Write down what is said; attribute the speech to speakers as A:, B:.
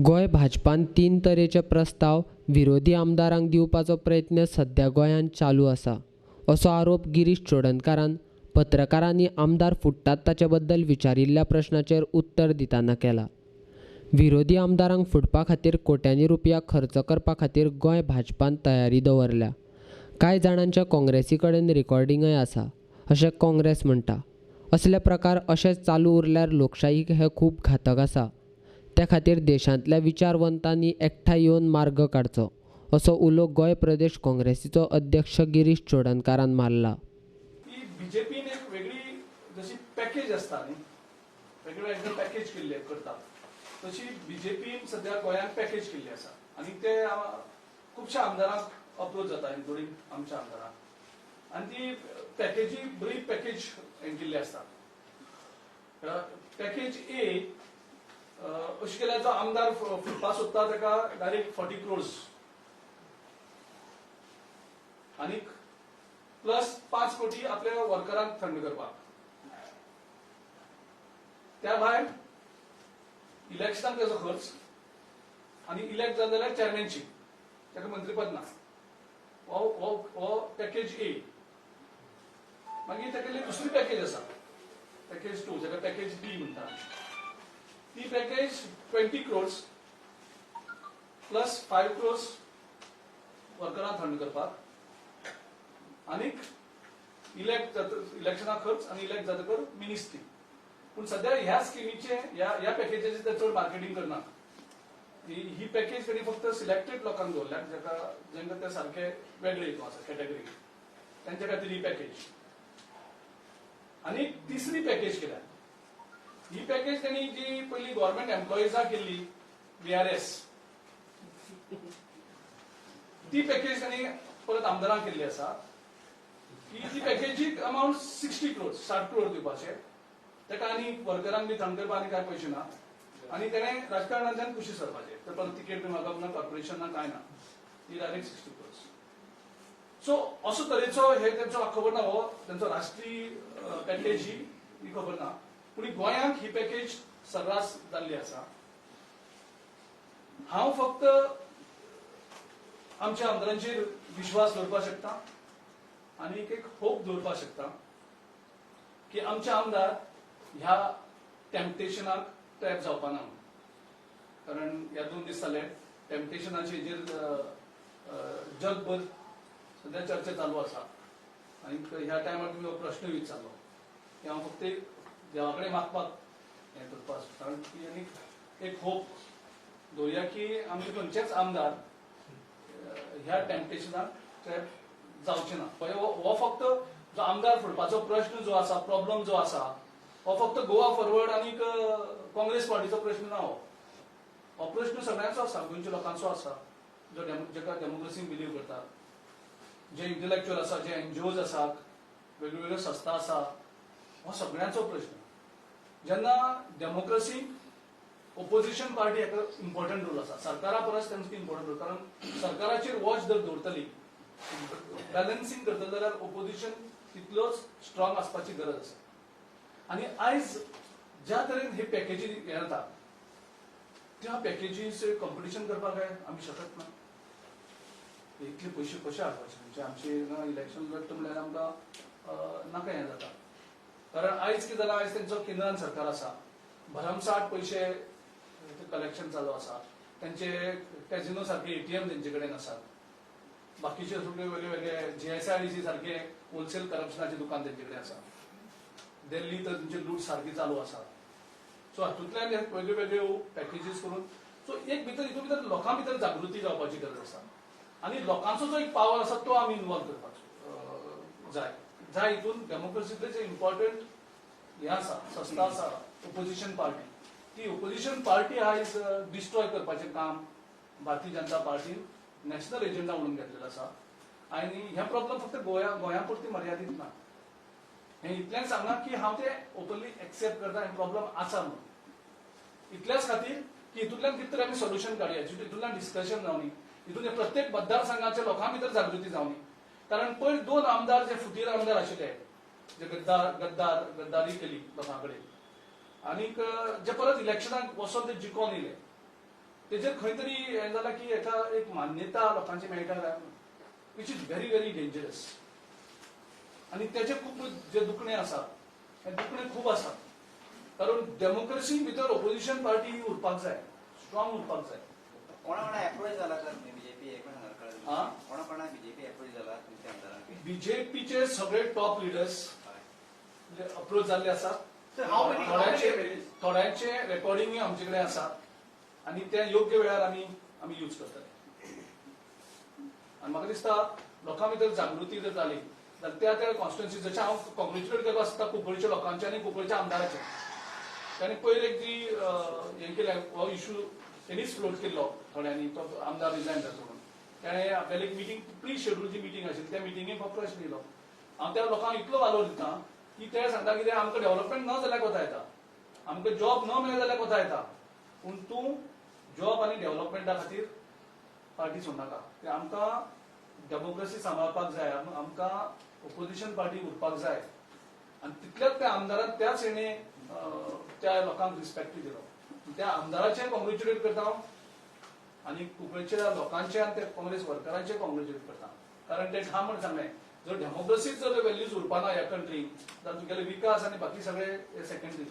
A: गोंय भाजपान 3 तरेचे प्रस्ताव विरोधी आमदारांक दिवपाचो प्रयत्न सध्या गोंयांत चालू आसा असो आरोप गिरीश चोडणकारान पत्रकारांनी आमदार फुडटात ताचे बद्दल विचारिल्ल्या प्रश्नाचेर उत्तर दितना केला. विरोधी आमदारांक फुडपा खातीर कोट्यांनी रुपया खर्च करपा खातीर गोंय भाजपान तयारी दवरल्या. कांय जाणांच्या काँग्रेसी कडेन रिकॉर्डिंगय आसा अशें काँग्रेस म्हणटा. असले प्रकार अशेच चालू उरल्यार लोकशायेक हे खूब घातक आसा. त्या खातीर देशांतल्या विचारवंतांनी एकठांय येवन मार्ग काडचो असो उलो गोंय प्रदेश काँग्रेसीचो अध्यक्ष गिरीश चोडणकारान मारला.
B: बीजेपीन एक वेगळी जशी पॅकेज आसता न्ही, वेगवेगळे पॅकेज केल्ले करता तशी बीजेपीन सध्या गोंयांत पॅकेज केल्ली आसा आनी ते खुबशा आमदारांक अप्रोच जाता इन्क्लुडींग आमच्या आमदारांक. आनी ती पॅकेजी बरी पॅकेज केल्ली आसता. पॅकेज ए अशें केल्यार जो आमदार फुडपा सोदता ताका डायरेक्ट 40 crores आनी प्लस 5 कोटी आपल्या वर्करांक थंड करपाक. त्या भायर इलेक्शनाक तेजो खर्च आनी इलेक्ट जाले जाल्यार चॅरमॅनशीप, ताका मंत्रीपद ना. हो पॅकेज ए. मागीर ताका दुसरी पॅकेज आसा, पॅकेज 2, जाका पॅकेज बी म्हणटा. ती पॅकेज 20 crores प्लस 5 crores वर्करांक थंड करपाक आनीक इलेक्शनाक खर्च आनी इलेक्ट जातकर मिनिस्ट्री. पूण सध्या ह्या स्किमीचे ह्या पॅकेजीचे ते चड मार्केटिंग करना. ही पॅकेज त्यांनी फक्त सिलेक्टेड लोकांक दवरल्या जांकां ते सारखे वेगळे हितून आसा कॅटेगरी, तांच्या खातीर ही पॅकेज. आनी तिसरी पॅकेज केल्या. ही पॅकेज त्यांनी जी पयली गव्हर्नमेंट एम्प्लॉईजांक केल्ली VRS, ती पॅकेज त्यांनी परत आमदारांक केल्ली आसा. ती पॅकेजीक अमाउंट 60 crores 60 crores दिवपाचे. ताका आनी वर्करांक बी थंड करपाक आनी कांय पयशे ना. आनी तेणें राजकारणांतल्यान कुशी सरपाचे. तर परत तिकेट बी मागप ना, कॉर्पोरेशन ना, कांय ना. ती डायरेक्ट 60 crores. सो असो तरेचो हे तेंचो खबर ना, हो तेंचो राष्ट्रीय पॅकेज ही खबर ना. पूण गोंयांत ही पॅकेज सर्रास जाल्ली आसा. हांव फक्त आमच्या आमदारांचेर विश्वास दवरपाक शकता आनी एक होप दवरपाक शकता की आमचे आमदार ह्या टेम्पटेशनाक ट्रॅप जावपा ना. कारण ह्या 2 दीस जाले टेम्पटेशनाचे जगभर सध्या चर्चा चालू आसा. आनी ह्या टायमार तुमी हो प्रश्न विचारलो की हांव फक्त देवा कडेन मागपाक हें करपाक. कारण ती आनी एक होप दवरया की आमचे खंयचेच आमदार ह्या टेम्पटेशनाक ट्रॅप जावचे ना. हो फक्त जो आमदार फुडपाचो प्रश्न जो आसा, प्रॉब्लेम जो आसा, हो फक्त गोवा फॉरवर्ड आनी काँग्रेस पार्टीचो प्रश्न ना. हो प्रश्न सगळ्यांचो आसा, गोंयच्या लोकांचो आसा, जेका डेमोक्रेसीन बिलीव करतात, जे इंटलेक्च्युअल आसा, जे NGOs आसात, वेगवेगळ्यो संस्था आसा, हो सगळ्यांचो प्रश्न. जेन्ना डेमोक्रेसी ओपोजिशन पार्टी हाका इम्पॉर्टंट रोल आसा, सरकारा परस तांचो इम्पॉर्टंट रोल. कारण सरकाराचेर वॉच जर दवरतली, बॅलन्सिंग करतली जाल्यार ओपोजिशन तितलोच स्ट्रॉंग आसपाची गरज आसा. आनी आयज ज्या तरेन हे पॅकेजी हे जाता, त्या पॅकेजीस कॉम्पिटिशन करपाक काय आमी शकत ना. इतले पयशे कशे हाडपाचे? म्हणजे आमचे इलेक्शन लढता म्हणल्यार आमकां नाका हें जाता. कारण आयज कितें जालां, आयज तेंचो केंद्रान सरकार आसा, भरमसाट पयशे कलेक्शन चालू आसा. तेंचे कॅझिनो सारखे ATM तेंचे कडेन आसात. बाकीचे सगळे वेगळे GSIDC सारखे होलसेल करप्शनाचे दुकान तेंचे कडेन आसा. दिल्ली तर तेंची लूट सारखी चालू आसा. सो हातूंतल्यान वेगळ्यो पॅकेजीस करून एक हितून भितर लोकां भितर जागृती जावपाची गरज आसा. आनी लोकांचो जो एक पावर आसा तो आमी इन्वॉल्व करपाक जाय. हितून डेमोक्रेसींतले जे इम्पॉर्टंट हे आसा, संस्था आसा, ओपोजिशन पार्टी, ती ओपोजिशन पार्टी आयज डिस्ट्रॉय करपाचें काम भारतीय जनता पार्टीन नॅशनल एजेंडा म्हणून घेतलेलो आसा. आनी हे प्रॉब्लेम फक्त गोंया पुरती मर्यादीत ना. हे इतलें सांगना की हांव ते ओपनली एक्सेप्ट करता, हे प्रॉब्लेम आसा म्हणून. इतल्याच खातीर की हितूंतल्यान कितें तरी आमी सोल्युशन काडया, हितूंतल्यान डिस्कशन जावनी, हितून प्रत्येक मतदारसंघाच्या लोकां भितर जागृती जावनी. कारण पयर 2 आमदार जे फुटीर आमदार आशिल्ले, जे गद्दारी केली लोकां कडेन, आनीक जे परत इलेक्शनाक वचोन ते जिखोन येयले, तेजेर खंय तरी हें जालां की एका एक मान्यता लोकांची मेळटा which is very very dangerous. आनी तेजे खूब जे दुखणें आसा हें दुखणें खूब आसा. कारण डेमोक्रेसी भितर ऑपोजिशन पार्टी उरपाक जाय, स्ट्रॉंग उरपाक जाय.
C: कोणा अप्रोच जाला तर बीजेपी एक सांगणार
B: आं?
C: कोणा बीजेपी अप्रोच जाला तुमच्या आमदारांक
B: बीजेपीचे सगळे टॉप लिडर्स अप्रोच जाल्ले आसात. थोड्यांचे रेकॉर्डिंग आमचे कडेन आसा आनी ते योग्य वेळार आमी यूज करतले. आनी म्हाका दिसता लोकां भितर जागृती जर जाली जाल्यार त्या कॉन्स्टिट्युन्सी जशें हांव कॉंग्रेच्युलेट करपाक आसता कुंकळच्या लोकांचे आनी कुंकळच्या आमदाराचे. तांणी पयर एक जी हें केलें हो इशू तेणीच फ्लोट केल्लो थोड्यांनी तो आमदार रिजायन जाता म्हणून. ताणें आपल्याला एक मिटींग प्री शेड्यूल जी मिटींग आशिल्ली त्या मिटींगेक हो प्रश्न दिलो. हांव त्या लोकांक इतलो वालोर दिता की ते सांगता कितें आमकां डेव्हलपमेंट न जाल्यार कोता येता, आमकां जॉब न मेळ्ळे जाल्यार कोता येता, पूण तूं जॉब आनी डेव्हलपमेंटा खातीर पार्टी सोडनाका. ते आमकां डेमोक्रेसी सांबाळपाक जाय, आमकां ऑपोजिशन पार्टी उरपाक जाय. आनी तितल्याच त्या आमदारान त्याच हेणे त्या लोकांक रिस्पेक्ट दिलो. त्या आमदाराचे कॉंग्रेच्युलेट करता हांव आनी कुंकळच्या लोकांचे आनी त्या काँग्रेस वर्करांचे कॉंग्रेच्युलेट करता. कारण ते ठाम म्हणून सांगलें जर डेमोक्रेसीच जर व्हॅल्यूज उरपाना ह्या कंट्रीक जाल्यार तुगेले विकास आनी बाकी सगळे सेकंडरी.